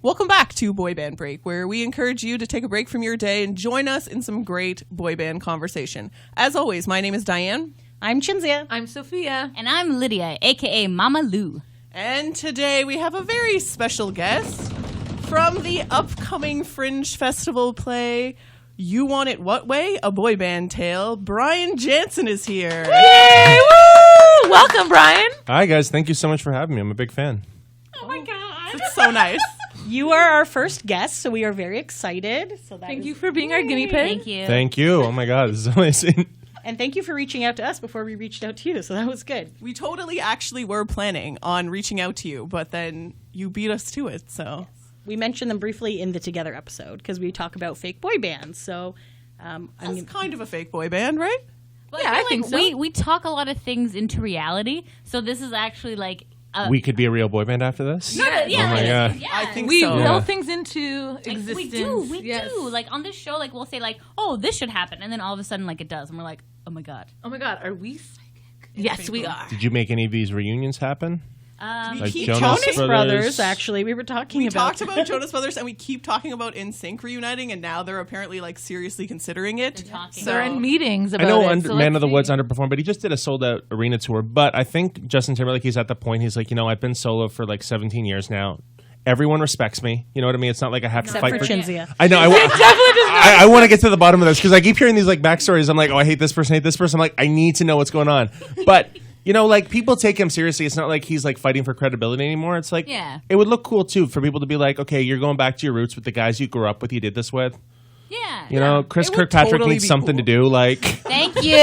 Welcome back to Boy Band Break, where we encourage you to take a break from your day and join us in some great boy band conversation. As always, my name is Diane. I'm Chinzia. I'm Sophia. And I'm Lydia, a.k.a. Mama Lou. And today we have a very special guest from the upcoming Fringe Festival play, You Want It What Way? A Boy Band Tale. Brian Jansen is here. Yay! Woo! Welcome, Brian. Hi, guys. Thank you so much for having me. I'm a big fan. Oh, my God. It's so nice. You are our first guest, so we are very excited. So Thank you for being our guinea pig. Thank you. Thank you. Oh, my God. This is amazing. And thank you for reaching out to us before we reached out to you, so that was good. We totally actually were planning on reaching out to you, but then you beat us to it, so. We mentioned them briefly in the Together episode because we talk about fake boy bands. So, That's kind of a fake boy band, right? Well, Yeah, I think so. We talk a lot of things into reality, so this is actually like... We could be a real boy band after this? Yeah, Oh, my God. Yeah. I think We so. will Yeah. things into Like, existence. we do. Like, on this show, like, we'll say, like, oh, this should happen, and then all of a sudden, like, it does, and we're like, oh, my God. Oh, my God. Are we psychic? Yes, we are. Did you make any of these reunions happen? Like keep Jonas Brothers, actually, we were talking We about. talked about Jonas Brothers, and we keep talking about NSYNC reuniting, and now they're apparently like seriously considering it. They're talking. So They're in meetings I about know it. so Man let's of the Woods see. underperformed, but he just did a sold-out arena tour. But I think Justin Timberlake, he's at the point, he's like, I've been solo for like 17 years now. Everyone respects me. You know what I mean? It's not like I have Except to for fight Chinzia. I know. I want to get to the bottom of this because I keep hearing these like backstories. I'm like, oh, I hate this person, hate this person. I'm like, I need to know what's going on. But like people take him seriously. It's not like he's like fighting for credibility anymore. It's like, Yeah. it would look cool too for people to be like, okay, you're going back to your roots with the guys you grew up with. You did this with. Yeah. You know, Chris It would Kirkpatrick totally needs be something cool. to do. Like, Thank you.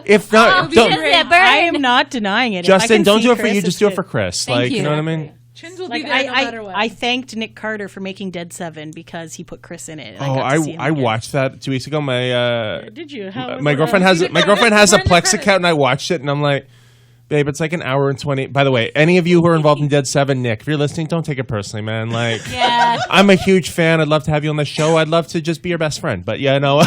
if not, don't, I am not denying it. If I Justin, can don't see do it for Chris, you. it's Just do it good. for Chris. Thank Like, you you. know what I mean? Chins will Like be there no matter what. I thanked Nick Carter for making Dead 7 because he put Chris in it. And Oh, got to see him I again. watched that 2 weeks ago. My Did you? How my was girlfriend that? has a We're in the Plex credits. account, and I watched it, and I'm like, babe, it's like an hour and 20. By the way, any of you who are involved in Dead 7, Nick, if you're listening, don't take it personally, man. Like, Yeah. I'm a huge fan. I'd love to have you on the show. I'd love to just be your best friend. But yeah, no.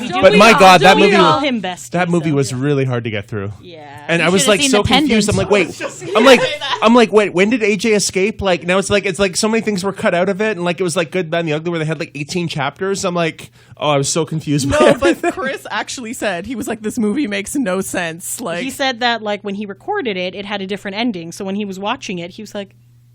Don't But we my all? God, that Don't we movie all? Call him bestie. that movie so- was really hard to get through. Yeah. And You I was should've like seen so Independence. confused. I'm like, wait. I'm like, wait. When did AJ escape? Like now it's like so many things were cut out of it, and like it was like Good, Bad, and the Ugly, where they had like 18 chapters. I'm like, oh, I was so confused. by No, everything. but Chris actually said, he was like, this movie makes no sense. Like, He said that like when he recorded it, it had a different ending. So when he was watching it, he was like,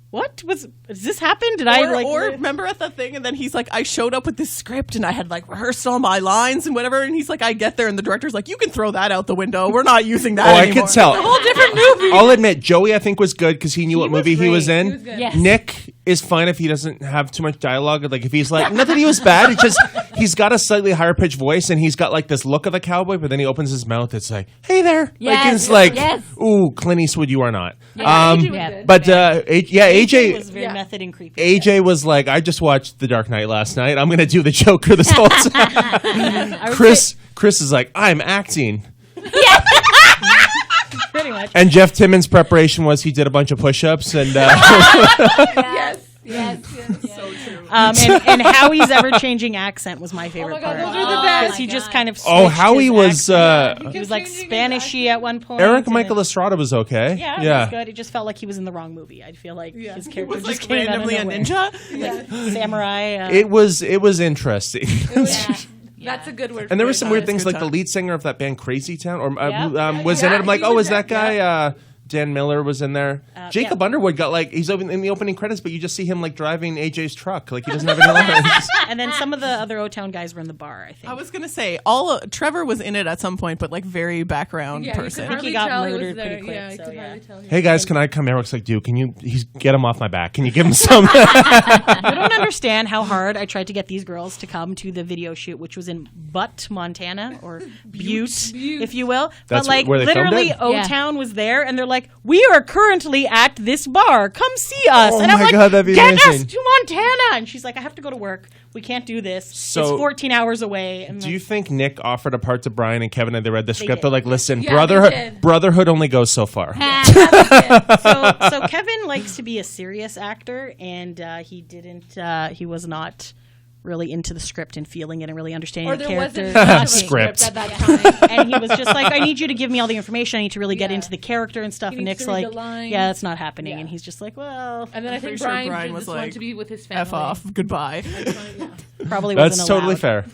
"What does this happen? Did I like?" or remember at that thing, and then he's like, I showed up with this script and I had like rehearsed all my lines and whatever, and he's like, I get there and the director's like, you can throw that out the window. We're not using that Oh, I anymore. could tell. A whole different movie. I'll admit, Joey, I think was good because he knew what was movie he great. was in. He was good. Yes. Nick is fine if he doesn't have too much dialogue. Like if he's like, not that he was bad, it's just he's got a slightly higher pitched voice and he's got like this look of a cowboy, but then he opens his mouth, it's like, hey there. Like Yes. it's like, Yes. ooh, Clint Eastwood, you are not. Yeah. Yeah. But AJ was very method and creepy. AJ was like, I just watched The Dark Knight last night. I'm going to do the Joker this whole time. Chris is like, I'm acting. Pretty much. And Jeff Timmons' preparation was he did a bunch of push-ups and Yes. So true. And Howie's ever-changing accent was my favorite Oh my God, part. those are the best. Because he just kind of oh, switched Howie his was accent. He was kept like changing his Spanish-y at one point. Eric and Michael it- Estrada was okay. Yeah, it was good. It just felt like he was in the wrong movie. I feel like his He character was just like came out of randomly a nowhere. ninja. Samurai. It was interesting. That's a good word. And there for were it. some weird It's things good like the time. lead singer of that band Crazy Town or Yeah. was in it. I'm like, he oh, was is that guy Dan Miller was in there? Jacob yeah. Underwood got like he's in the opening credits, but you just see him like driving AJ's truck. Like he doesn't have any lines. And then some of the other O-Town guys were in the bar, I think. I was gonna say Trevor was in it at some point, but like very background Yeah, you person. could hardly got tell he was murdered there. pretty quick, Yeah, you so could yeah. hardly tell. Hey guys, can I come? Eric's like, dude, can you get him off my back? Can you give him some? I don't understand how hard I tried to get these girls to come to the video shoot, which was in Butte, Montana, or Butte, if you will. That's but like where they filmed literally, it? O-Town was there, and they're like, "We are currently at this bar. Come see us." Oh and I'm my like, God, that'd be "Get amazing." us to Montana!" And she's like, "I have to go to work. We can't do this. So- it's 14 hours away." And Do you think Nick offered a part to Brian and Kevin and they read the script? did. They're like, listen, Yeah, they did. brotherhood only goes so far. so Kevin likes to be a serious actor, and he didn't. He was not really into the script and feeling it and really understanding Or the there character. wasn't much of a Script. script at that time. And he was just like, I need you to give me all the information. I need to really get Yeah. into the character and stuff. He And needs Nick's to read like, the lines. yeah, that's not happening. Yeah. And he's just like, well, And then I pretty think sure Brian, Brian just was wanted like, to be with his family. F off. Goodbye. probably That's wasn't totally allowed. fair.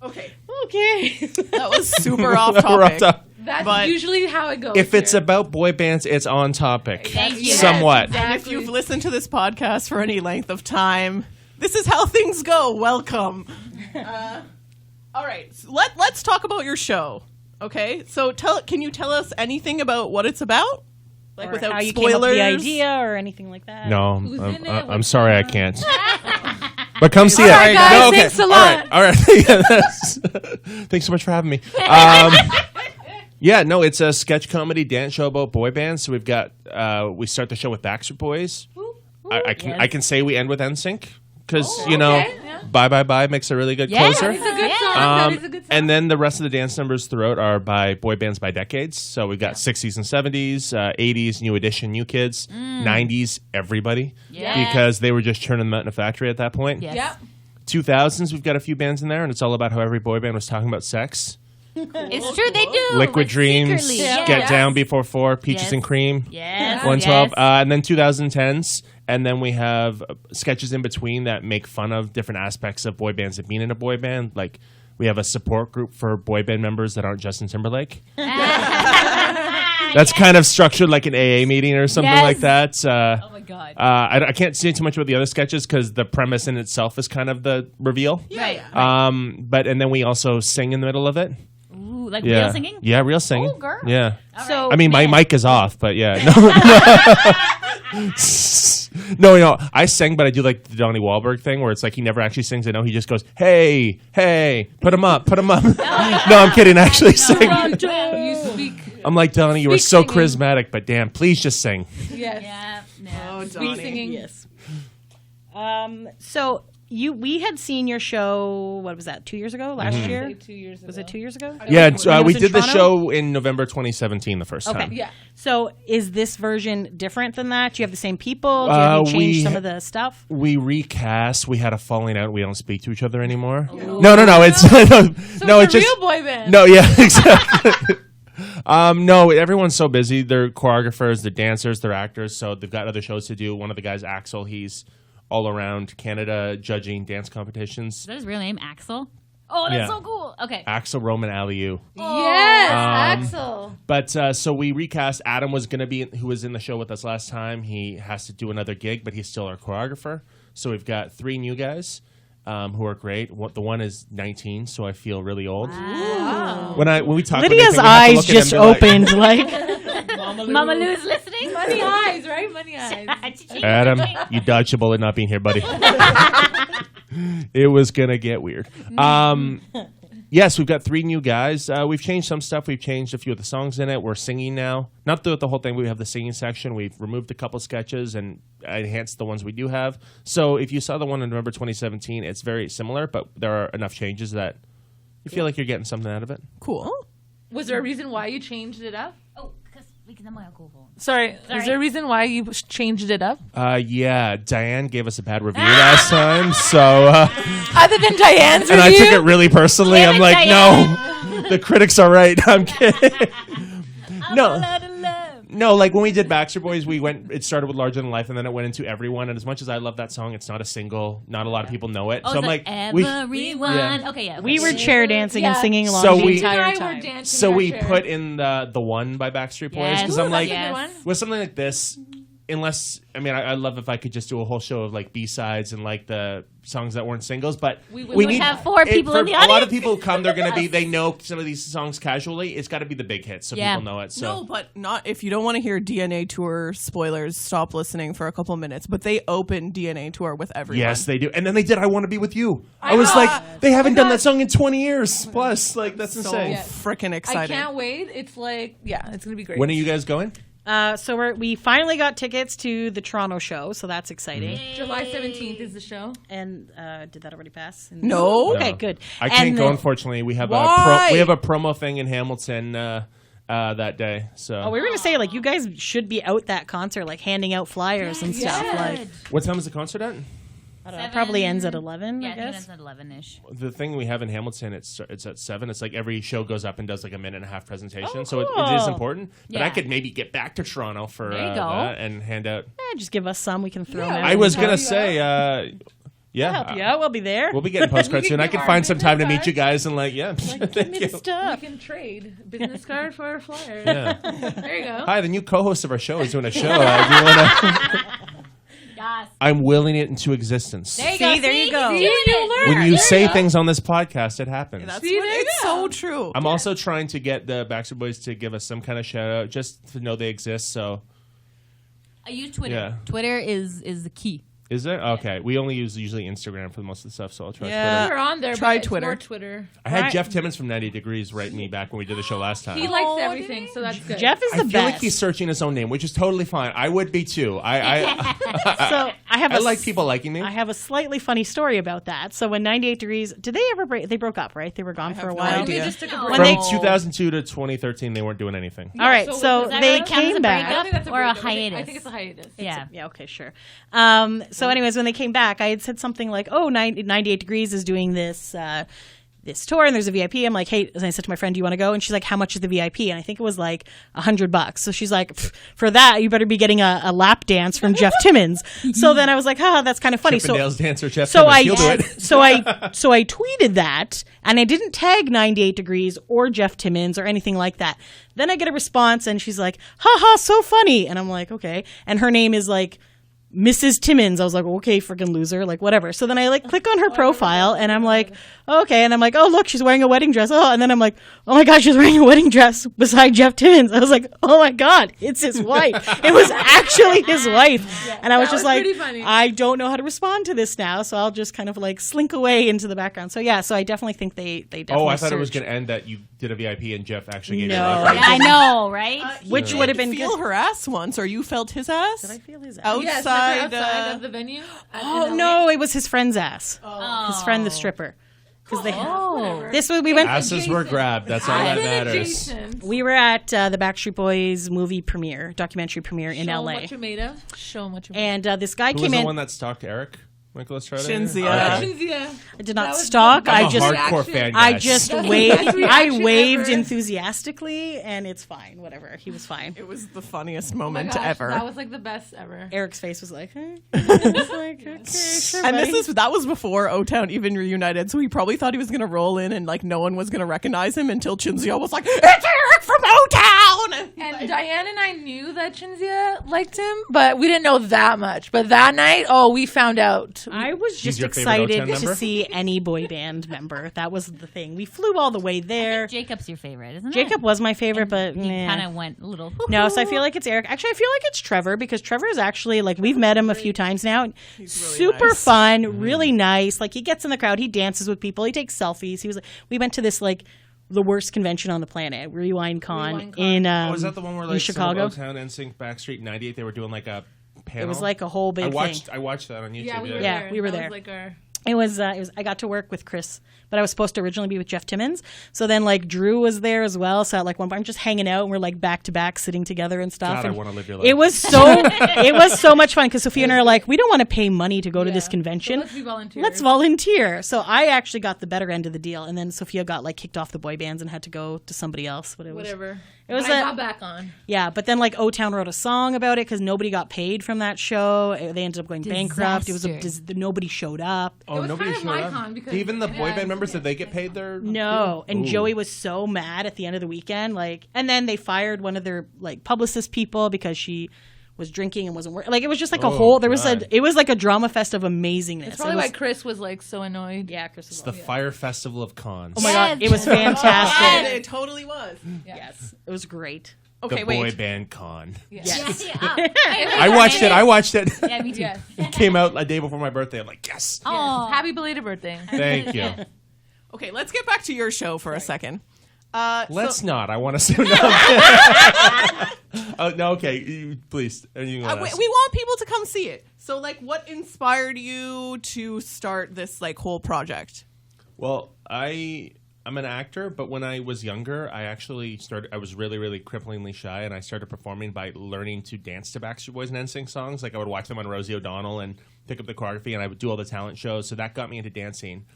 Okay. Okay. That was super off We're off topic. top. That's But- usually how it goes. If it's here. about boy bands, it's on topic. Thank you. Somewhat. Yes, And if you've listened to this podcast for any length of time, this is how things go. Welcome. All right, so let's talk about your show. Okay, so can you tell us anything about what it's about? Like Or without how you spoilers. came up with the idea or anything like that. No, Who's I'm, in it? I'm What's sorry I going can't. But come see it. right, guys, No, okay. thanks a All lot. right, all right. Yeah, thanks so much for having me. Yeah, no, it's a sketch comedy dance show about boy bands. So we've got we start the show with Backstreet Boys. I can say we end with NSYNC because okay, yeah. Bye Bye Bye makes a really good closer. It's a good Yeah. song. That is a good song. And then the rest of the dance numbers throughout are by boy bands by decades. So we've got 60s and 70s, 80s, New Edition, New Kids, 90s, everybody. Yeah. Because they were just churning them out in a factory at that point. Yes. Yep. 2000s, we've got a few bands in there, and it's all about how every boy band was talking about sex. It's true, they do. Liquid like, Dreams, secretly. Yeah. Get Yes. Down Before 4, Peaches Yes. and Cream. Yes. 112, Yes. and then 2010s, and then we have sketches in between that make fun of different aspects of boy bands and being in a boy band. Like we have a support group for boy band members that aren't Justin Timberlake. That's kind of structured like an AA meeting or something Yes. like that. Oh my god. I can't say too much about the other sketches because the premise in itself is kind of the reveal. right. But and then we also sing in the middle of it. Ooh, like Yeah, real singing? yeah, real singing. Oh, girl. Yeah. So I mean, my Man. mic is off, but yeah. No, I sing, but I do like the Donnie Wahlberg thing where it's like he never actually sings. I know he just goes, "Hey, hey, put him up, put him up." No, I'm kidding. I actually sing. You speak. I'm like, Donnie, you are Speak so singing. charismatic, but damn, please just sing. Yes. Yeah. No. Oh, Speak Donnie. singing. yes. So we had seen your show. What was that? 2 years ago? Last year? 2 years ago. Was it 2 years ago? Yeah, When it we was in did the Toronto? show in November 2017 the first Okay. time. Yeah. So is this version different than that? Do you have the same people? Do you, Uh, have you changed we- some of the stuff? We recast. We had a falling out. We don't speak to each other anymore. No. It's no. It's It's a just real boy band. no. Yeah, exactly. No, everyone's so busy. They're choreographers, they're dancers, they're actors. So they've got other shows to do. One of the guys, Axel, he's all around Canada judging dance competitions. Is that his real name? Axel? Oh, that's Yeah. so cool. Okay. Axel Roman Aliu. Yes, Um, Axel. But so we recast. Adam was going to be, who was in the show with us last time. He has to do another gig, but he's still our choreographer. So we've got 3 new guys who are great. The one is 19, so I feel really old. When we talk, Lydia's about anything, we have to eyes look at just him and be like, opened. Mama Lou's listening. Money eyes, right? Money eyes. Adam, you dodged a bullet not being here, buddy. It was gonna get weird. Yes, we've got 3 new guys. We've changed some stuff. We've changed a few of the songs in it. We're singing now. Not throughout the whole thing. We have the singing section. We've removed a couple sketches and enhanced the ones we do have. So if you saw the one in November 2017, it's very similar, but there are enough changes that you feel like you're getting something out of it. Cool. Was there a reason why you changed it up? Oh, because I'm alcohol. Sorry. Sorry. Is there a reason why you changed it up? Yeah, Diane gave us a bad review last time, so Other than Diane's and I review? took it really personally. Damn I'm it, like, Diane. no, the critics are right. I'm kidding. No. No, like when we did Backstreet Boys, it started with Larger Than Life, and then it went into Everyone. And as much as I love that song, it's not a single. Not a lot of people know it. Oh, so I'm it's like, everyone. Yeah. Okay, yeah. We were chair dancing and Yeah. singing along So the we- entire I were time. dancing so in our we chair. put in the one by Backstreet Boys Yes. because Ooh, I'm like, that's a good one. with something like this, unless I love if I could just do a whole show of like B-sides and like the songs that weren't singles, but We would have 4 people for in the a lot of audience. people come, they're going to be, they know some of these songs casually. It's got to be the big hits so Yeah. people know it. So No, but not if you don't want to hear DNA Tour spoilers, stop listening for a couple minutes. But they open DNA Tour with everyone. yes, they do. And then they did I Want to Be With You. I was know. like, they haven't done that song in 20 years plus. Like, that's So insane. freaking I exciting. can't wait. It's like, yeah, it's going to be great. When are you guys going? So we finally got tickets to the Toronto show, so that's exciting. July 17th is the show. And did that already pass? No. Okay, No. good. I can't And go, then- unfortunately. We have Why? we have a promo thing in Hamilton that day. So Oh, we were gonna say like you guys should be out that concert, like handing out flyers and stuff. Like what time is the concert at? I don't know, probably ends at 11, Yeah, I I think it guess. ends at 11-ish. The thing we have in Hamilton, it's at 7. It's like every show goes up and does like a minute and a half presentation, Oh, so it is cool. important. But I Yeah. could maybe get back to Toronto for There you go. that and hand out. Just give us some. We can throw them out. I was help gonna you say, yeah, help you out. We'll be there. we'll be getting postcards soon. I can find some time to meet you guys and Give thank me you. the We stuff. can trade business card for a flyer. Yeah. There you go. Hi, the new co-host of our show is doing a show. Do you wanna? Yes. I'm willing it into existence. There you See, go. there you go. He's doing it. When you say things on this podcast, it happens. That's See, what, there you it's go. so true. I'm also trying to get the Backstreet Boys to give us some kind of shout out, just to know they exist. So, I use Twitter. Yeah. Twitter is the key. is it okay? We only use usually Instagram for most of the stuff, so I'll try Yeah. We're on there. Try but it's Twitter. more Twitter. Twitter. I had Right. Jeff Timmons from 90 Degrees write me back when we did the show last time. He likes everything, so that's good. Jeff is I the feel best. like he's searching his own name, which is totally fine. I would be too. So I have I a like people liking me. I have a slightly funny story about that. So when 98 Degrees, did they ever break? They broke up, right? They were gone for a have no while. idea. We just took a No. break. When From they- 2002 to 2013, they weren't doing anything. All right, so so does that they really count as came a back. I don't think that's a Or a breakup. I think hiatus. it's a hiatus. Yeah. Yeah, okay, sure. So anyways, when they came back, I had said something like, 98 Degrees is doing this this tour and there's a VIP. I'm like, hey, and I said to my friend, do you want to go? And she's like, how much is the VIP? And I think it was like $100. So she's like, for that, you better be getting a lap dance from Jeff Timmons. So then I was like, that's kind of funny. Chippendales dancer Jeff So Timmons. I He'll do it. so I tweeted that, and I didn't tag 98 Degrees or Jeff Timmons or anything like that. Then I get a response, and she's like, "Haha, so funny!" And I'm like, "Okay." And her name is like Mrs. Timmons. I was like, okay, freaking loser, like whatever. So then I like click on her profile, and I'm like, okay, and I'm like, oh look, she's wearing a wedding dress. Oh, and then I'm like, oh my god, she's wearing a wedding dress beside Jeff Timmons. I was like, oh my god, it's his wife. It was actually his wife, and I was that just was like, pretty funny. I don't know how to respond to this now, so I'll just kind of like slink away into the background. So yeah, so I definitely think they definitely. Oh, I thought it was surged. going to end that you did a VIP and Jeff actually gave you No. a lap. Yeah, I know, right? Which would have been feel good. her ass once, or you felt his ass? Did I feel his ass? Outside, Yes, outside of the venue. Oh no, it was his friend's ass. His friend, the stripper. Because they Oh. this was we went. Asses were grabbed. That's all that matters. We were at the Backstreet Boys movie premiere, documentary premiere in Show 'em LA, what you're made of. Show 'em what you're made and this guy Who was came the in. one that stalked Eric? Michael Estrada? Shinzia. Okay. of. Yeah. I did That not was stalk. the- I I'm a just hardcore fan, I guys. just That's waved. the best I reaction waved ever. enthusiastically, and it's fine. Whatever. He was fine. It was the funniest Oh my moment gosh, ever. That was like the best ever. Eric's face was like, hey. I was like, okay, sure, And buddy. that was before O-Town even reunited, so he probably thought he was gonna roll in and like no one was gonna recognize him until Chinzio was like, "It's Eric from O-Town!" And Diane and I knew that Shinzia liked him, but we didn't know that much. But that night, we found out. I was just your favorite excited O-Town to member? see any boy band member. That was the thing. We flew all the way there. Jacob's your favorite, isn't it? Jacob was my favorite, but He nah. kind of went a little. No, so I feel like it's Eric. Actually, I feel like it's Trevor because Trevor is actually like we've met him a few times now. Super nice. fun, really nice. Like he gets in the crowd, he dances with people, he takes selfies. He was. We went to this like the worst convention on the planet, Rewind Con, Rewind Con. in Oh, was that the one where in like Chicago? Town, NSYNC, Backstreet, 98? They were doing like a panel. It was like a whole big thing. I watched that on YouTube. Yeah, we were Yeah, there. we were That there. Was like our It was. I got to work with Chris, but I was supposed to originally be with Jeff Timmons. So then, like Drew was there as well. So at like one point, I'm just hanging out, and we're like back to back, sitting together and stuff. God, I and want to live your life. it was so much fun because Sophia and I are like, we don't want to pay money to go to this convention. So let's be volunteers. Let's volunteer. So I actually got the better end of the deal, and then Sophia got like kicked off the boy bands and had to go to somebody else. Whatever. It was But I a- got back on. Yeah, but then like O-Town wrote a song about it because nobody got paid from that show. They ended up going bankrupt. It was nobody showed up. Oh, It was nobody kind of showed my up. con because- Even the boy yeah, band members, did they get paid their? No, and Ooh. Joey was so mad at the end of the weekend. Like, and then they fired one of their like publicist people because she was drinking and wasn't working. Like, it was just like a Oh, whole. God. It was like a drama fest of amazingness. That's probably It was- why Chris was like so annoyed. yeah, Chris was It's the Fire Festival of Cons. Oh my god, it was And fantastic. it totally was. Yes, it was great. The Okay, boy wait. band con. Yes. I watched it. I watched it. Yeah, me too. Yes. It came out a day before my birthday. I'm like, yes. Oh, Happy belated birthday. Thank you. Okay, let's get back to your show for a second. Let's not. I want to say no. No, okay. Please. You can we want people to come see it. So, like, what inspired you to start this like whole project? Well, I'm an actor, but when I was younger, I was really, really cripplingly shy, and I started performing by learning to dance to Backstreet Boys and NSYNC songs. Like, I would watch them on Rosie O'Donnell, and pick up the choreography, and I would do all the talent shows. So that got me into dancing.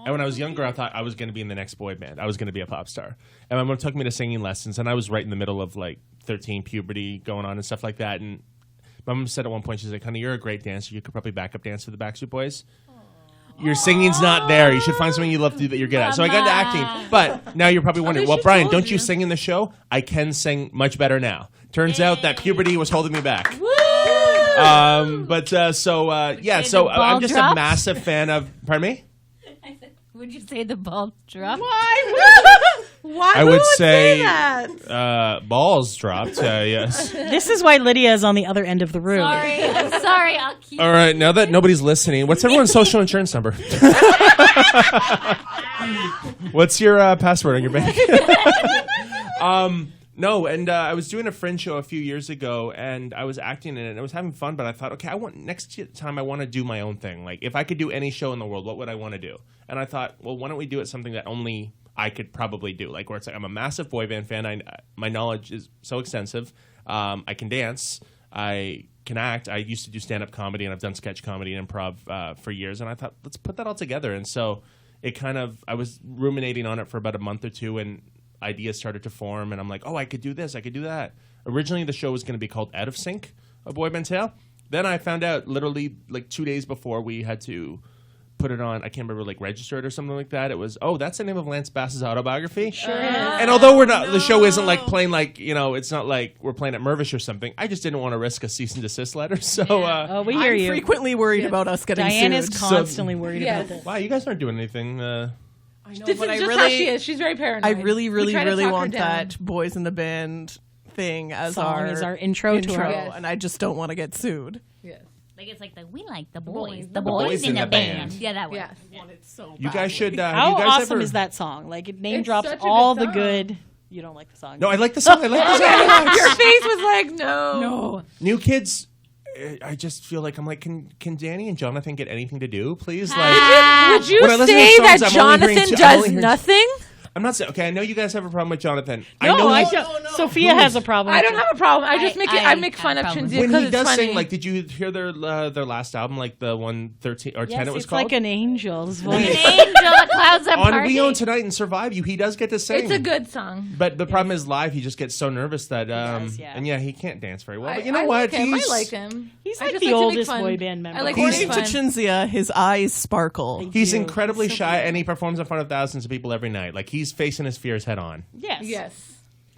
And when I was younger, I thought I was going to be in the next boy band. I was going to be a pop star. And my mom took me to singing lessons, and I was right in the middle of like 13, puberty going on and stuff like that. And my mom said at one point, she's like, honey, you're a great dancer. You could probably backup dance for the Backstreet Boys. Your singing's not there. You should find something you love to do that you're good at. So I got into acting. But now you're probably wondering, well, Brian, don't you sing in the show? I can sing much better now. Turns out that puberty was holding me back. So I'm just a massive fan of, pardon me? Would you say the ball dropped? Why I would would say that? balls dropped, yes. This is why Lydia is on the other end of the room. Sorry, I'm sorry. I'll keep. All right, now that nobody's listening, what's everyone's social insurance number? What's your password on your bank? No, and I was doing a Fringe show a few years ago, and I was acting in it, and I was having fun, but I thought, okay, next time I want to do my own thing. Like, if I could do any show in the world, what would I want to do? And I thought, well, why don't we do it something that only I could probably do? Like, where it's like, I'm a massive boy band fan. My knowledge is so extensive. I can dance. I can act. I used to do stand-up comedy, and I've done sketch comedy and improv for years, and I thought, let's put that all together. And so I was ruminating on it for about a month or two, and ideas started to form, and I'm like, oh, I could do this, I could do that. Originally, the show was going to be called Out of Sync, A Boy Band Tale. Then I found out literally like 2 days before we had to put it on, I can't remember, like register it or something like that. It was, oh, that's the name of Lance Bass's autobiography. Sure is. And although the show isn't like playing like, it's not like we're playing at Mervish or something, I just didn't want to risk a cease and desist letter. So we hear I'm you. frequently worried about us getting Diane sued. is constantly worried about this. wow, you guys aren't doing anything. I know, This but is I just really, how she is. She's very paranoid. I really, We really, try to really talk her want down. that Boys in the Band thing as our intro to our. Yes. and I just don't want to get sued. Yes. Like it's like we like the boys. The The boys boys in in the the band. band. Yeah, that one. Yes. You guys should. How you guys awesome ever... is that song? Like it name It's drops such a good all the song. good. You don't like the song? No, I like the song. I like the song. Your face was like, no. New kids. I just feel like I'm like, can Danny and Jonathan get anything to do, please? Like, Would you When I listen to say songs, that I'm only hearing Jonathan two- I'm does only hearing- nothing? I'm not saying. Okay, I know you guys have a problem with Jonathan. No, I know I he's- don't. Sophia has a problem. I don't have a problem. I just I make have fun of problems. Chinzia when because he it's does funny. sing, like, did you hear their last album, like the 113 or 10? Yes, It was it's called like an angel's An voice. angel, the clouds are on parting. We Own Tonight and Survive You. He does get to sing. it's a good song. But the problem is live. He just gets so nervous that does, yeah. and he can't dance very well. But I you know what? Like him. I He's like him. He's I like just the to make oldest fun. boy band member. I like According making to fun. Chinzia, his eyes sparkle. He's do. incredibly So shy, cute. and he performs in front of thousands of people every night. Like he's facing his fears head on. Yes. Yes.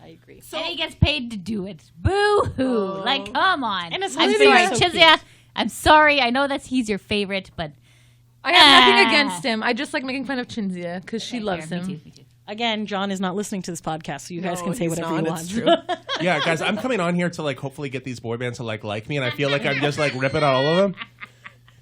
I agree. And he gets paid to do it. Boo hoo! Like, come on. And it's I'm Lydia. sorry, So Chinzia. I'm sorry. I know he's your favorite, but I have nothing against him. I just like making fun of Chinzia because she loves Fair, him. Me too. Again, John is not listening to this podcast, so you guys No, can say he's whatever not, you it's want. true. Yeah, guys, I'm coming on here to like hopefully get these boy bands to like me, and I feel like I'm just like ripping on all of them.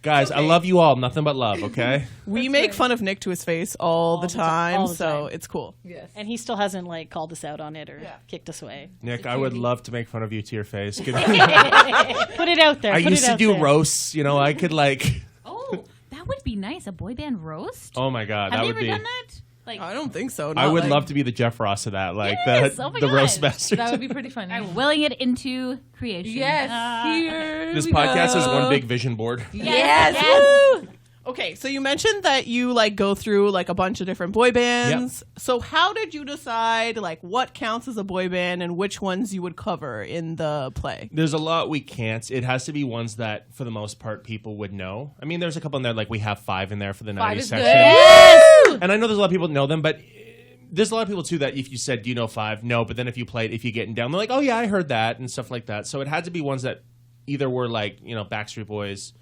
Guys, I love you all. Nothing but love. Okay. We make fun of Nick to his face all the time, all the so time. it's cool. Yes. And he still hasn't like called us out on it or kicked us away. Nick, I would love to make fun of you to your face. Put it out there. I Put used it to out do there. roasts. I could like. Oh, that would be nice. A boy band roast. Oh my god, Have that they would ever be. done that? Like, I don't think so. I not would like- love to be the Jeff Ross of that, like Yes, the oh my the roast God. master. That would be pretty funny. willing it into creation. Yes. Here This we podcast go. is one big vision board. Yes. Yes. Woo! Okay, so you mentioned that you like go through like a bunch of different boy bands. So how did you decide like what counts as a boy band and which ones you would cover in the play? There's a lot we can't. It has to be ones that, for the most part, people would know. I mean, there's a couple in there, like we have 5 in there for the 90s is section. good. Yes. And I know there's a lot of people that know them, but there's a lot of people too that if you said, do you know 5? No, but then if you played, if you get down, they're like, oh yeah, I heard that and stuff like that. So it had to be ones that either were like, Backstreet Boys,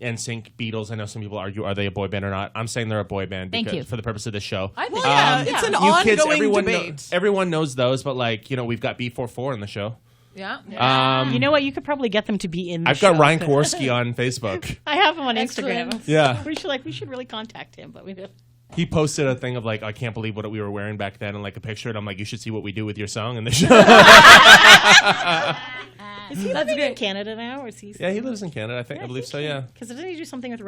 NSYNC, Beatles. I know some people argue, are they a boy band or not? I'm saying they're a boy band Thank you. for the purpose of this show. I think Yeah, it's an New ongoing kids, everyone, debate. everyone knows those, but like, we've got B44 in the show. yeah. You know what? You could probably get them to be in. The I've got show, Ryan 'cause Kowarski on Facebook. I have him on Excellent. Instagram. Yeah. We should really contact him, but we don't. He posted a thing of like, I can't believe what we were wearing back then, and like a picture, and I'm like, you should see what we do with your song in the show. Is he living in Canada now, or is he? Yeah, he lives in Canada, I believe so, yeah. Because didn't he do something with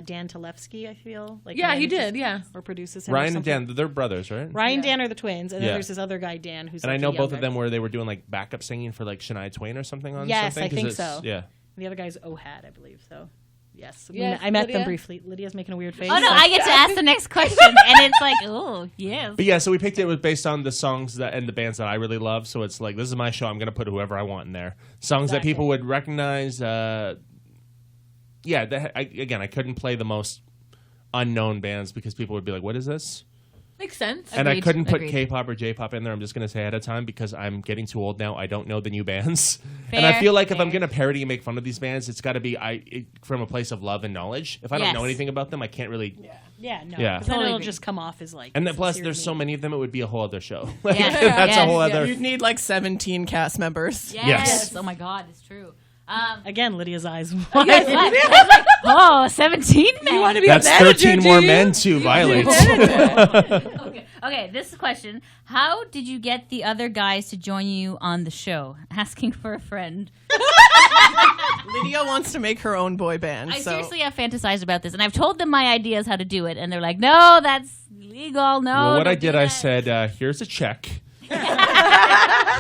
Dan Talevsky? I feel like Yeah, he manages did. Yeah. or produces him. or Ryan and something. Dan, they're brothers, right? Ryan and Yeah. Dan are the twins, and then Yeah. there's this other guy Dan who's. And like I know the both of younger. them where they were doing like backup singing for like Shania Twain or something on Yes, something. I 'cause think it's- so. Yeah. The other guy's Ohad, I believe. So Yes. Yes, I met Lydia? them briefly. Lydia's making a weird face. Oh no, I get to ask the next question, and it's like, oh yes. But yeah, so we picked it based on the songs and the bands that I really love. So it's like, this is my show. I'm going to put whoever I want in there. Songs that people would recognize. I couldn't play the most unknown bands because people would be like, what is this? Makes sense. And I Agreed, couldn't put agreed. K-pop or J-pop in there. I'm just going to say ahead of time because I'm getting too old now. I don't know the new bands. And I Fair, feel like if I'm fair. going to parody and make fun of these bands, it's got to be from a place of love and knowledge. If I don't know Yes. anything about them, I can't really... Yeah, no. Yeah. 'Cause then Totally it'll agree. just come off as like. And then plus, sincere there's so meaning. many of them, it would be a whole other show. Like, Yeah. that's a Yes, whole yes. other... You'd need like 17 cast members. Yes. Oh my God, it's true. Again, Lydia's eyes. What? Like, oh, 17 men. You want to be That's a manager, 13 more do you? men to violate. Okay, this question. How did you get the other guys to join you on the show? Asking for a friend. Lydia wants to make her own boy band. I so. seriously have fantasized about this, and I've told them my ideas how to do it, and they're like, no, that's illegal. No. Well, what I don't do did, I that." said, here's a check.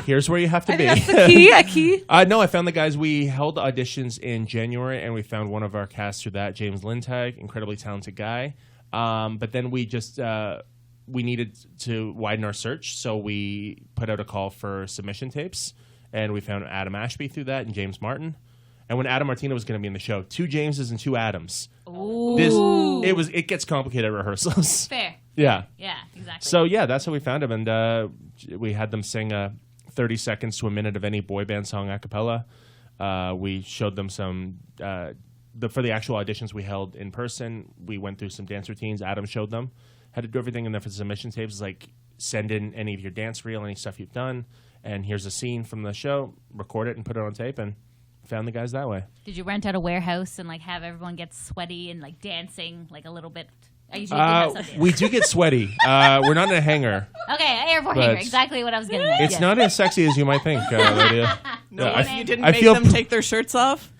Here's where you have to be. A key. No, I found the guys. We held auditions in January, and we found one of our cast through that, James Lintag, incredibly talented guy. But then we just we needed to widen our search, so we put out a call for submission tapes, and we found Adam Ashby through that and James Martin. And when Adam Martino was going to be in the show, 2 Jameses and 2 Adams. Ooh. It gets complicated at rehearsals. Fair. Yeah. Yeah, exactly. So yeah, that's how we found him, and we had them sing 30 seconds to a minute of any boy band song a cappella. We showed them some for the actual auditions we held in person. We went through some dance routines. Adam showed them how to do everything, and then for the submission tapes, like send in any of your dance reel, any stuff you've done, and here's a scene from the show. Record it and put it on tape, and found the guys that way. Did you rent out a warehouse and like have everyone get sweaty and like dancing like a little bit? I usually do have some We do get sweaty. We're not in a hangar. Okay, airport But- hanger. Exactly what I was getting at. It's Yes. not as sexy as you might think, Lydia. No, Yeah, if you didn't I make feel them take their shirts off.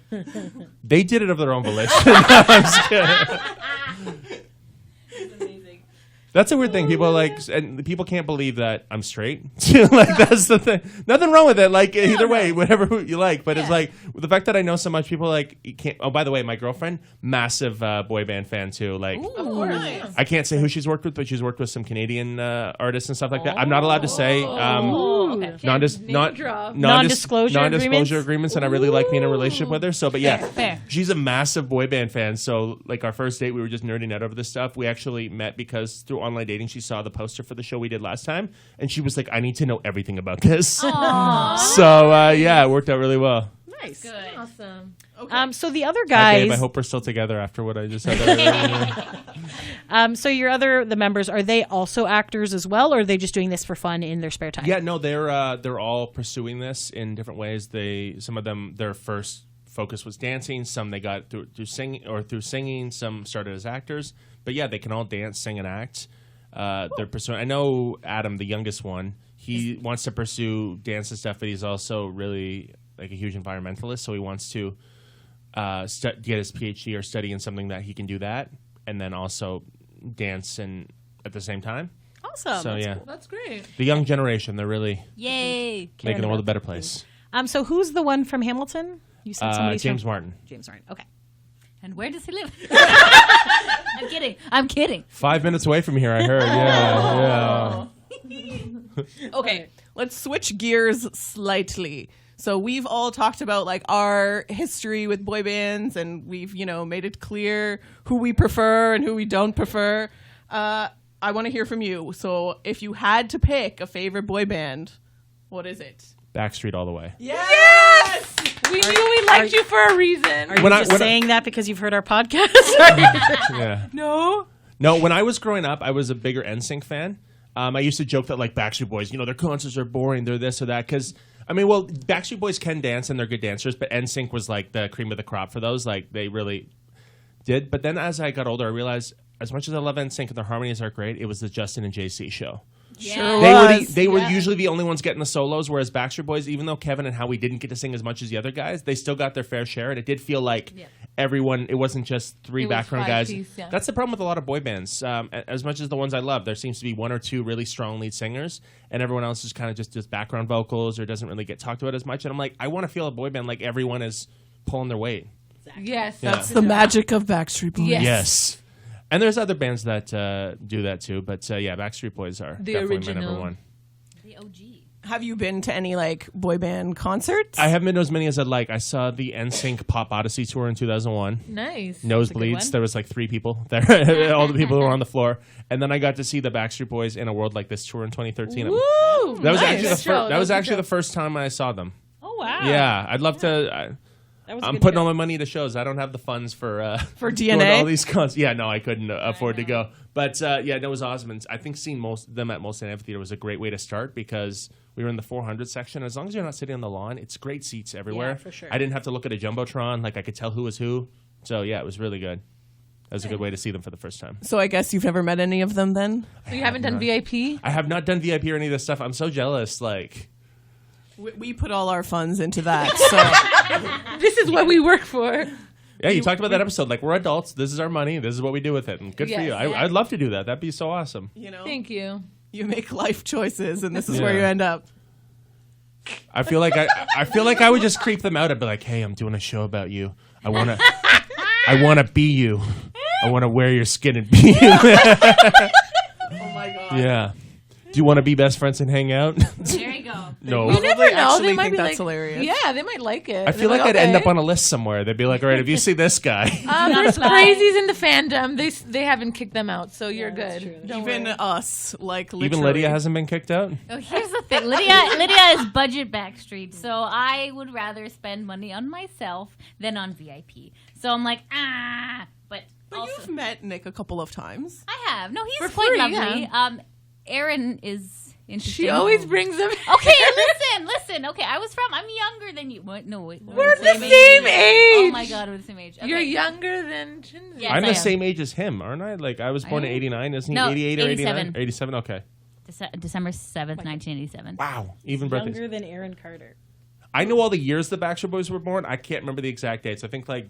They did it of their own volition. No, I'm just kidding. That's a weird thing. People are like, and people can't believe that I'm straight. Like that's the thing. Nothing wrong with it. Like either way, whatever you like. But it's like the fact that I know so much. People are like, you can't. Oh, by the way, my girlfriend, massive boy band fan too. Like, I can't say who she's worked with, but she's worked with some Canadian artists and stuff like that. I'm not allowed to say. Non-disclosure agreements, and I really like being in a relationship with her. So, but yeah, Fair. she's a massive boy band fan. So, like our first date, we were just nerding out over this stuff. We actually met because through online dating, she saw the poster for the show we did last time, and she was like, "I need to know everything about this." So, yeah, it worked out really well. Nice. Good. Awesome. So the other Hi, babe, guys, I hope we're still together after what I just said. Earlier. so the members, are they also actors as well, or are they just doing this for fun in their spare time? Yeah, no, they're all pursuing this in different ways. Some of them, their first focus was dancing. Some they got through singing. Some started as actors. But yeah, they can all dance, sing, and act. They're pursuing. I know Adam, the youngest one. He wants to pursue dance and stuff, but he's also really like a huge environmentalist. So he wants to get his PhD or study in something that he can do that, and then also dance and at the same time. Awesome. So yeah, That's great. the young generation, they're really Yay. making the world a better place. So who's the one from Hamilton? You said somebody's James from Martin. James Martin. Okay. And where does he live? I'm kidding. 5 minutes away from here, I heard. Yeah. Okay, let's switch gears slightly. So we've all talked about like our history with boy bands, and we've made it clear who we prefer and who we don't prefer. I want to hear from you. So if you had to pick a favorite boy band, what is it? Backstreet all the way. Yes! We knew we liked you for a reason. Are you When I- just when I- saying that because you've heard our podcast? Yeah. No. No, when I was growing up, I was a bigger NSYNC fan. I used to joke that like Backstreet Boys, their concerts are boring, they're this or that. Because Backstreet Boys can dance and they're good dancers, but NSYNC was like the cream of the crop for those. Like they really did. But then as I got older, I realized as much as I love NSYNC and their harmonies are great, it was the Justin and JC show. Sure They were usually the only ones getting the solos, whereas Backstreet Boys, even though Kevin and Howie didn't get to sing as much as the other guys, they still got their fair share, and it did feel like everyone. It wasn't just three It was background guys. five-piece, yeah. That's the problem with a lot of boy bands. As much as the ones I love, there seems to be one or two really strong lead singers, and everyone else is kind of just does background vocals or doesn't really get talked about as much. And I'm like, I want to feel a boy band like everyone is pulling their weight. exactly. Yes, Yeah. That's the magic of Backstreet Boys. Yes. Yes. And there's other bands that do that too, but yeah, Backstreet Boys are The definitely my original. number one. The OG. Have you been to any like boy band concerts? I haven't been to as many as I'd like. I saw the NSYNC Pop Odyssey tour in 2001. Nice. Nosebleeds. one. There was like 3 people there, all the people who were on the floor. And then I got to see the Backstreet Boys in a World Like This tour in 2013. Woo! That was Nice. actually the Good show. first. That was a good actually the show. first time I saw them. Oh wow. Yeah, I'd love to. That was a I'm good putting show. all my money to shows. I don't have the funds for going to DNA? all these cons. Yeah, no, I couldn't afford to go. But yeah, that was awesome. And I think seeing most of them at Molson Amphitheater was a great way to start because we were in the 400 section. As long as you're not sitting on the lawn, it's great seats everywhere. Yeah, for sure. I didn't have to look at a jumbotron. Like I could tell who was who. So yeah, it was really good. That was a good way to see them for the first time. So I guess you've never met any of them then? So you haven't done VIP? I have not done VIP or any of this stuff. I'm so jealous. Like. We put all our funds into that. So This is what we work for. Yeah, you talked about that episode. Like, we're adults. This is our money. This is what we do with it. And good for Yes. you. I'd love to do that. That'd be so awesome. you know, Thank you. you make life choices, and this is Yeah. where you end up. I feel like I feel like I would just creep them out. I'd be like, "Hey, I'm doing a show about you. I wanna be you. I wanna wear your skin and be you." Oh my god. Yeah. Do you want to be best friends and hang out? There you go. No. You never know. actually They might think be that's like, hilarious. Yeah, they might like it. I feel like I'd end up on a list somewhere. They'd be like, "All right, if you see this guy." There's apply. crazies in the fandom. They haven't kicked them out, so you're that's good. true. Don't Even worry. us, like literally. Even Lydia hasn't been kicked out. Oh, here's the thing. Lydia is budget Backstreet, so I would rather spend money on myself than on VIP. So I'm like, but But also, you've met Nick a couple of times. I have. No, he's For quite free, lovely. yeah. Aaron is interesting. She always brings them. Okay, listen. Okay, I'm younger than you. What? No, wait. We're the same Oh age. my god, we're the same age. Okay. You're younger than Jinzy. Yes, I'm I the am. same age as him, aren't I? Like, I was born in '89. Isn't he No, 88 or 89? 87. 87. Okay. December 7th, 1987. Wow. Even birthdays. Younger than Aaron Carter. I know all the years the Backstreet Boys were born. I can't remember the exact dates. I think like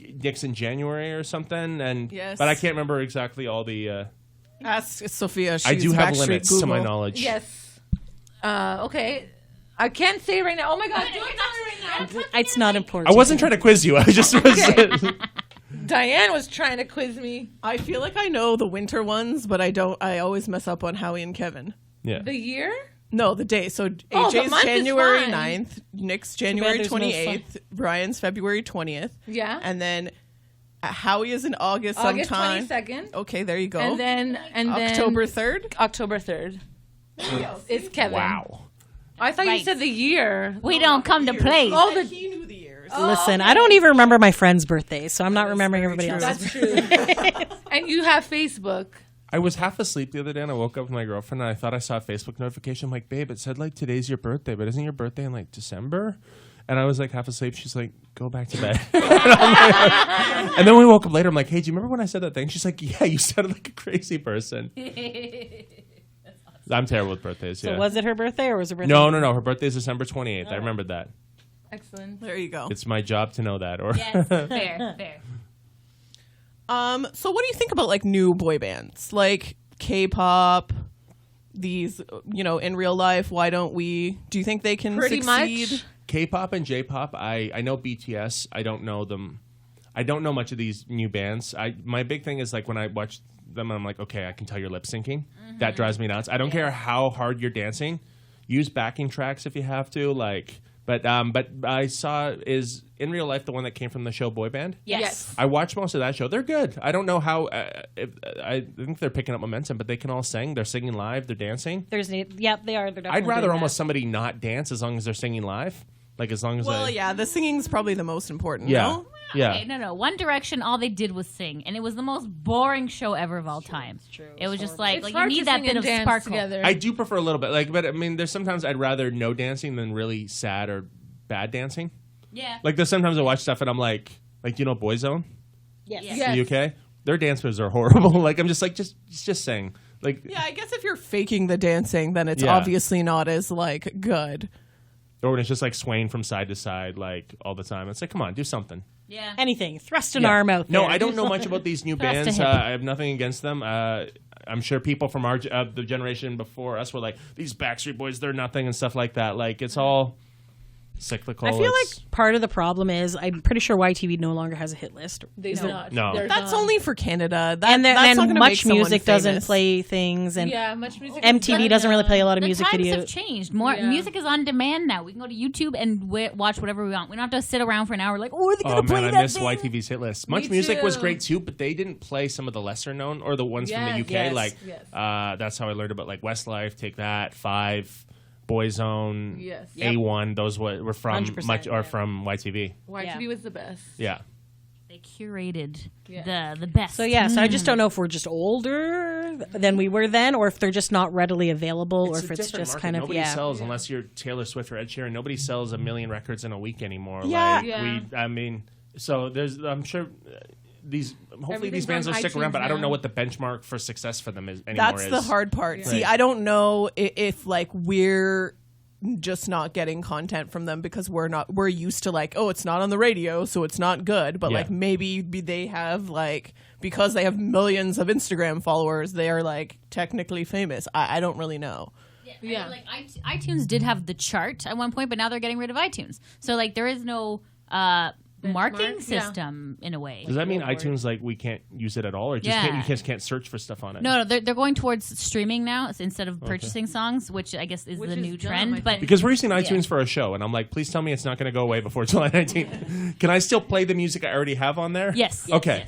Nick's in January or something, and Yes. but I can't remember exactly all the. Ask Sophia. She's I do have Backstreet limits Google. to my knowledge. Yes. Okay. I can't say right now. Oh my god, do it right now. It's not important. I wasn't trying to quiz you. I just was. Diane was trying to quiz me. I feel like I know the winter ones, but I don't. I always mess up on Howie and Kevin. Yeah. The year? No, the day. So Oh, the AJ's month is January fine. 9th, Nick's January there's no 28th, Brian's February 20th, Yeah. and then Howie is in August August sometime. 22nd. Okay, there you go. And then October 3rd. October 3rd. It's Kevin. Wow. I thought you Right. said the year. We don't come to play. Oh, the He knew the years. Listen, I don't even remember my friend's birthday, so I'm not remembering very everybody true. else's. That's true. And you have Facebook. I was half asleep the other day and I woke up with my girlfriend and I thought I saw a Facebook notification. I'm like, babe, it said like today's your birthday, but isn't your birthday in like December? And I was like half asleep. She's like, go back to bed. And then we woke up later. I'm like, hey, do you remember when I said that thing? She's like, yeah, you sounded like a crazy person. I'm terrible with birthdays. So Yeah. was it her birthday or was her birthday? No. Her birthday is December 28th. I remembered that. Excellent. There you go. It's my job to know that. Or Yes, fair. So what do you think about like new boy bands, like K-pop? These, in real life, why don't we? Do you think they can Pretty succeed? much. K-pop and J-pop, I know BTS. I don't know them. I don't know much of these new bands. My big thing is like when I watch them, I'm like, okay, I can tell you're lip syncing. That drives me nuts. I don't care how hard you're dancing. Use backing tracks if you have to. But I saw is in real life the one that came from the show Boy Band. Yes. I watched most of that show. They're good. I don't know how. I think they're picking up momentum, but they can all sing. They're singing live. They're dancing. Yep, they are. They're definitely I'd rather doing almost that. somebody not dance as long as they're singing live. Like as long as Well, yeah, the singing's probably the most important. yeah, No? yeah. Okay, no. One Direction, all they did was sing, and it was the most boring show ever of all time. true. It was just It's like you hard to need that sing bit and of dance sparkle. together. I do prefer a little bit, but I mean, there's sometimes I'd rather no dancing than really sad or bad dancing. Yeah. Like there's sometimes I watch stuff and I'm like Boyzone, Yes. Yeah. Yes. the UK, their dance moves are horrible. Like I'm just like just sing. Like Yeah, I guess if you're faking the dancing, then it's Yeah. obviously not as like good. or when it's just like swaying from side to side like all the time. It's like come on, do something. Yeah. Anything. Thrust an Yeah. arm out there. No, I don't know much about these new Thrust a bands. hip. I have nothing against them. I'm sure people from our the generation before us were like, these Backstreet Boys, they're nothing and stuff like that. Like, it's all... cyclical. I feel like part of the problem is I'm pretty sure YTV no longer has a hit list. They do not. No. They're That's not. only for Canada. And that's not then gonna much make someone music doesn't famous. play things, and Much music. MTV doesn't really play a lot of The music times videos. have changed. More music is on demand now. We can go to YouTube and watch whatever we want. We don't have to sit around for an hour like, oh, are they going to play man, that I miss thing? YTV's hit list. Much Music was great too, but they didn't play some of the lesser known or the ones from the UK. Yes, Like yes. that's how I learned about like Westlife, Take That, Five, Boyzone, Yes. A1. Those were from 100%, from YTV. YTV was the best. Yeah. They curated Yeah. the best. So so I just don't know if we're just older than we were then, or if they're just not readily available, or if a it's different just market. kind of Nobody sells unless you're Taylor Swift or Ed Sheeran. Nobody sells 1 million records in a week anymore. Yeah. So I'm sure hopefully these bands will stick around, but I don't know what the benchmark for success for them is anymore. That's the hard part. See, Right. I don't know if like we're just not getting content from them because we're used to like, oh, it's not on the radio, so it's not good. But Yeah. like maybe they have like, because they have millions of Instagram followers, they are like technically famous. I don't really know. Yeah. I mean, like iTunes did have the chart at one point, but now they're getting rid of iTunes. So like there is no marketing system in a way. Does that mean iTunes like we can't use it at all, or just Yeah. you just can't search for stuff on it? No, they're going towards streaming now instead of purchasing songs, which I guess is Which the is new dumb, I trend. think. But Because we're using iTunes for a show, and I'm like, please tell me it's not going to go away before July 19th. Can I still play the music I already have on there? yes. Okay.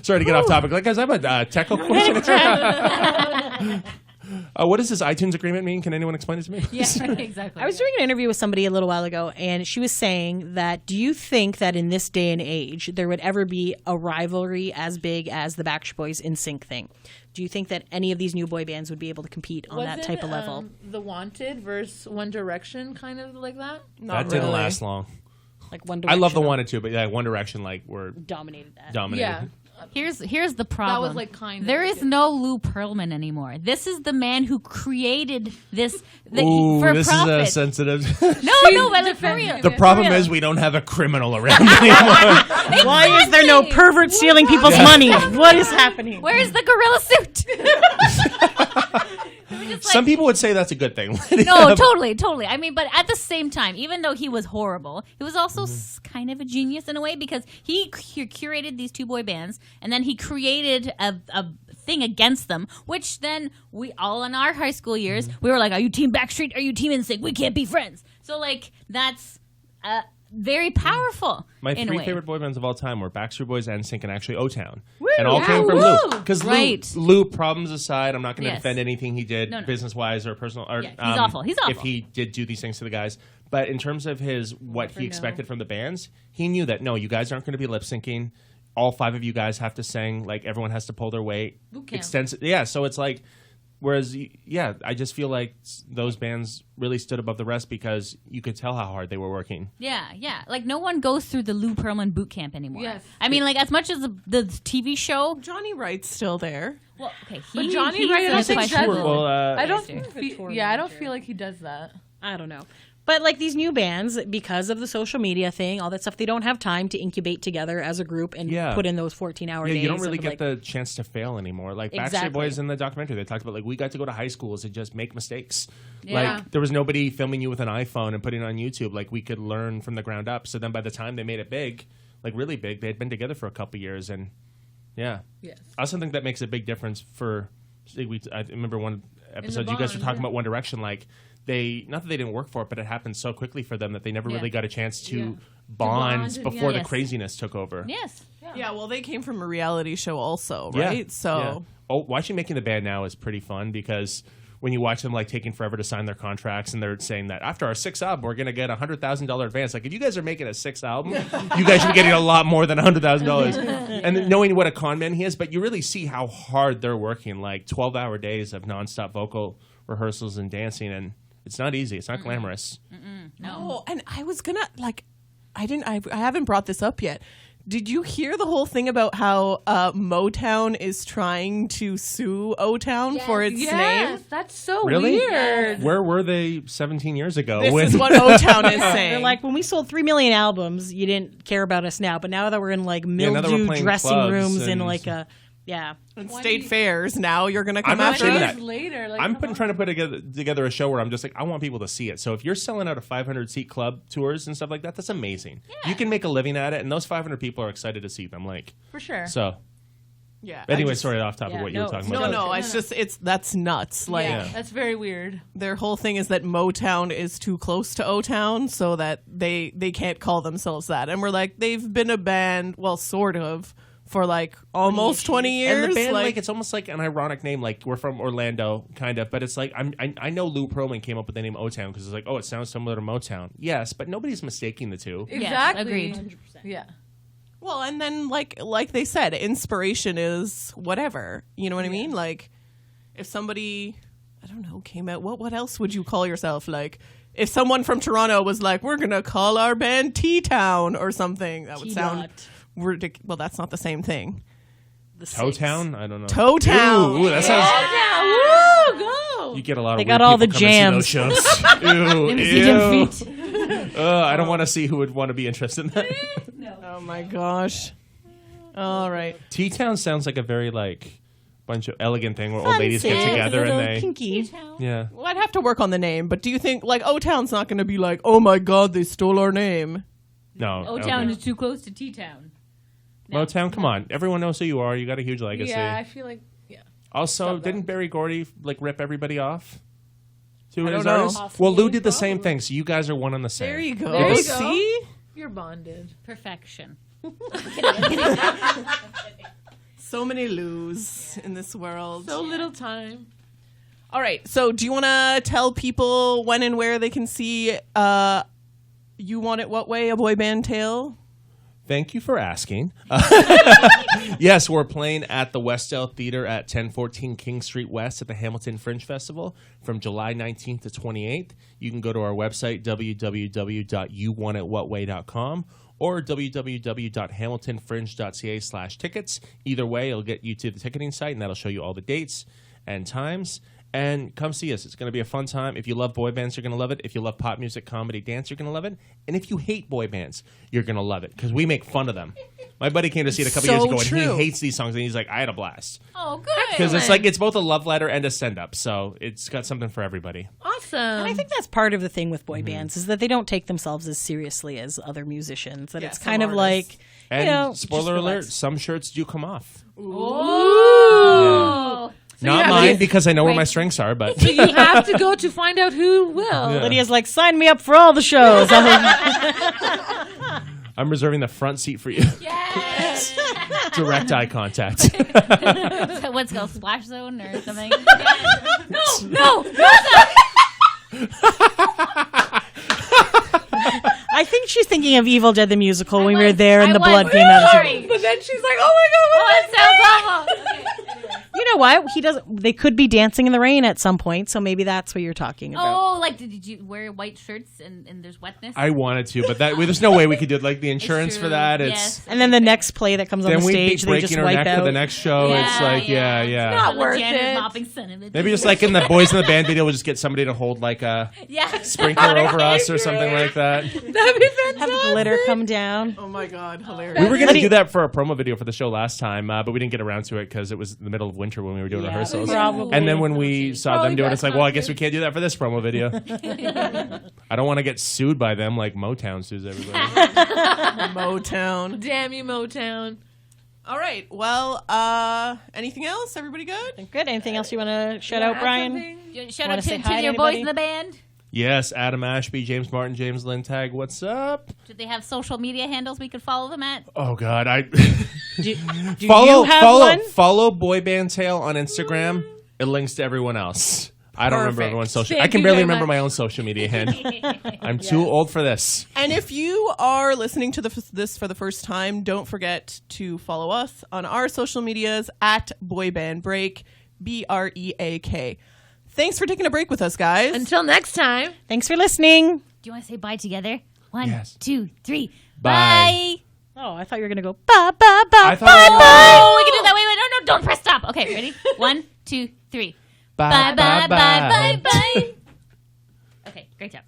Sorry to get off topic. Like, guys, I have a technical question. What does this iTunes agreement mean? Can anyone explain it to me? Yeah, exactly. I was doing an interview with somebody a little while ago, and she was saying that, do you think that in this day and age there would ever be a rivalry as big as the Backstreet Boys NSYNC thing? Do you think that any of these new boy bands would be able to compete on that type of level? The Wanted versus One Direction, kind of like that. That didn't last long. Like One I Direction love the Wanted too, but yeah, One Direction were dominated that. dominated. Yeah. Here's the problem. That was like kind of There like is no Lou Pearlman anymore. This is the man who created this Ooh, for this profit. is sensitive. No, but like, for real. The problem is we don't have a criminal around anymore. Why is there no pervert stealing people's money? What is happening? Where's the gorilla suit? Some people would say that's a good thing. No, totally. I mean, but at the same time, even though he was horrible, he was also kind of a genius in a way because he curated these two boy bands, and then he created a thing against them, which then we all in our high school years, we were like, are you Team Backstreet? Are you Team NSYNC? We can't be friends. So, like, that's very powerful. My in a three way. favorite boy bands of all time were Backstreet Boys, NSYNC, and actually O-Town. And all came from Woo! Lou. Because Right. Lou, problems aside, I'm not going to Yes. defend anything he did No. business-wise or personal. Or, Yeah, he's awful. He's If awful. he did do these things to the guys. But in terms of what he expected from the bands, he knew that, no, you guys aren't going to be lip-syncing. All 5 of you guys have to sing. Like, everyone has to pull their weight. Boot camp. Extensive. Yeah, so it's like... Whereas, I just feel like those bands really stood above the rest because you could tell how hard they were working. Yeah. Like, no one goes through the Lou Pearlman boot camp anymore. Yes. I mean, like, as much as the TV show. Johnny Wright's still there. Well, okay. But Johnny he's Wright, I in don't a think questionable- does it. Well, I don't. Tour I don't manager. feel like he does that. I don't know. But like these new bands, because of the social media thing, all that stuff, they don't have time to incubate together as a group and put in those 14-hour days. You don't really of, get like, the chance to fail anymore. Like Backstreet Exactly. Boys in the documentary, they talked about like we got to go to high schools and just make mistakes. Yeah. Like there was nobody filming you with an iPhone and putting it on YouTube. Like we could learn from the ground up. So then by the time they made it big, like really big, they had been together for a couple years, and Yes. I also think that makes a big difference for. I remember one episode you guys were bond, talking yeah. about One Direction, like. Not that they didn't work for it, but it happened so quickly for them that they never really got a chance to bond bond, before the yes. craziness took over. Yes. Yeah, well, they came from a reality show also, Yeah. right? So Yeah. Watching Making the Band now is pretty fun because when you watch them like taking forever to sign their contracts and they're saying that after our 6th album we're going to get $100,000 advance. Like if you guys are making a 6th album, you guys should be getting a lot more than $100,000. And then knowing what a con man he is, but you really see how hard they're working, like 12-hour days of nonstop vocal rehearsals and dancing, and it's not easy. It's not glamorous. Oh, and I was gonna I haven't brought this up yet. Did you hear the whole thing about how Motown is trying to sue O-Town for its name? Yes, that's so Really? weird. Where were they 17 years ago? This is what O-Town is saying. They're like, when we sold 3 million albums, you didn't care about us now. But now that we're in like now that we're mildew playing dressing clubs rooms in and- like a Yeah. And state fairs. Now you're going to come I'm not after ashamed us. of that. Later, like, I'm come on. trying to put together a show where I'm just like, I want people to see it. So if you're selling out a 500-seat club tours and stuff like that, that's amazing. Yeah. You can make a living at it, and those 500 people are excited to see them. Like, For sure. so. Yeah. Anyway, sorry, off topic yeah, of what you were talking No, about. no, it's just that's nuts. Like Yeah, that's very weird. their whole thing is that Motown is too close to O-Town, so that they can't call themselves that. And we're like, they've been a band, well, sort of, for like almost 20 years. And the band, like, it's almost like an ironic name. Like, we're from Orlando, kind of. But it's like, I know Lou Pearlman came up with the name O-Town because it's like, oh, it sounds similar to Motown. Yes, but nobody's mistaking the two. Exactly. agreed. Yeah. Well, and then like they said, inspiration is whatever. You know what I mean? Like if somebody, I don't know, came out, what else would you call yourself? Like if someone from Toronto was like, we're going to call our band T-Town or something, that would sound ridiculous. Well, that's not the same thing. Toe Town? I don't know. Toe Town. Ooh, that sounds... Woo, go. You get a lot of They weird got all the people coming to see jams. those shows. Ew, Let me see them ew. feet. I don't want to see who would want to be interested in that. Oh my gosh. All right. T-Town sounds like a very like bunch of elegant thing where old ladies get together and they kinky. yeah. Well, I'd have to work on the name, but do you think like O-Town's not going to be like, oh my God, they stole our name? No. O-Town okay. is too close to T-Town. Motown, come on. Everyone knows who you are. You got a huge legacy. Yeah, I feel like, yeah. Also, didn't Barry Gordy like rip everybody off? To I his don't know. artists? Well, Lou did the same thing, so you guys are one on the same. There you go. There you go. See? You're bonded. Perfection. So many Lou's in this world. So little time. All right. So, do you want to tell people when and where they can see You Want It What Way, a boy band tale? Thank you for asking. Yes, we're playing at the Westdale Theater at 1014 King Street West at the Hamilton Fringe Festival from July 19th to 28th. You can go to our website, www.youwantitwhatway.com or www.hamiltonfringe.ca/tickets. Either way, it'll get you to the ticketing site, and that'll show you all the dates and times. And come see us. It's going to be a fun time. If you love boy bands, you're going to love it. If you love pop music, comedy, dance, you're going to love it. And if you hate boy bands, you're going to love it because we make fun of them. My buddy came to see it a couple years ago, and he hates these songs, and he's like, I had a blast. Oh, good. Because it's like it's both a love letter and a send-up, so it's got something for everybody. Awesome. And I think that's part of the thing with boy bands is that they don't take themselves as seriously as other musicians. That Yeah, it's some kind of artists. like, And you know, spoiler just alert, relax. some shirts do come off. Oh. Not mine, because I know where my strengths are, but So you have to go to find out who will. Yeah. Lydia's like, sign me up for all the shows. I'm reserving the front seat for you. Yes. Direct eye contact. So what's it called? Splash Zone or something? No. I think she's thinking of Evil Dead the musical when we were was- there and I the was. blood came out. of Sorry. her. But then she's like, oh my God, Oh, what it sounds awful. Okay. You know what? He doesn't. They could be dancing in the rain at some point, so maybe that's what you're talking about. Oh, like did you wear white shirts and there's wetness? I wanted to, but there's no way we could do it. Like the insurance for true. that, it's Yes. And then the next play that comes on then the we'd stage, be they breaking just our wipe neck out. for the next show. It's like yeah. Not worth Janitor's it. mopping son of a Maybe just like in the Boys in the Band video, we'll just get somebody to hold like a yeah. sprinkler over us or something like that. That'd be fantastic. Have glitter come down. Oh my God, hilarious. We were going to do that for a promo video for the show last time, but we didn't get around to it because it was in the middle of winter when we were doing rehearsals. probably. And then when we saw them Probably doing it, it's like, well, I best guess we can't do that for this promo video. I don't want to get sued by them like Motown sues everybody. Motown. Damn you, Motown. All right. Well, anything else? Everybody good? Good. Anything else you want to shout out, Brian? Shout Wanna out say to hi to your boys anybody? in the band. Yes, Adam Ashby, James Martin, James Lintag, what's up? Do they have social media handles we could follow them at? Oh God, I Do you have one? follow Boy Band Tale on Instagram. It links to everyone else. I don't remember Perfect. everyone's social. Thank I can you barely very remember much. my own social media handle. I'm too old for this. And if you are listening to this for the first time, don't forget to follow us on our social medias at boybandbreak, BREAK. Thanks for taking a break with us, guys. Until next time. Thanks for listening. Do you want to say bye together? 1, Yes. 2, 3. Bye. Oh, I thought you were going to go bye, bye, bye, I bye, thought bye. Oh, we can do that. Wait, no, don't press stop. Okay, ready? 1, 2, 3. Bye, Bye, bye, bye, bye, bye. Okay, great job.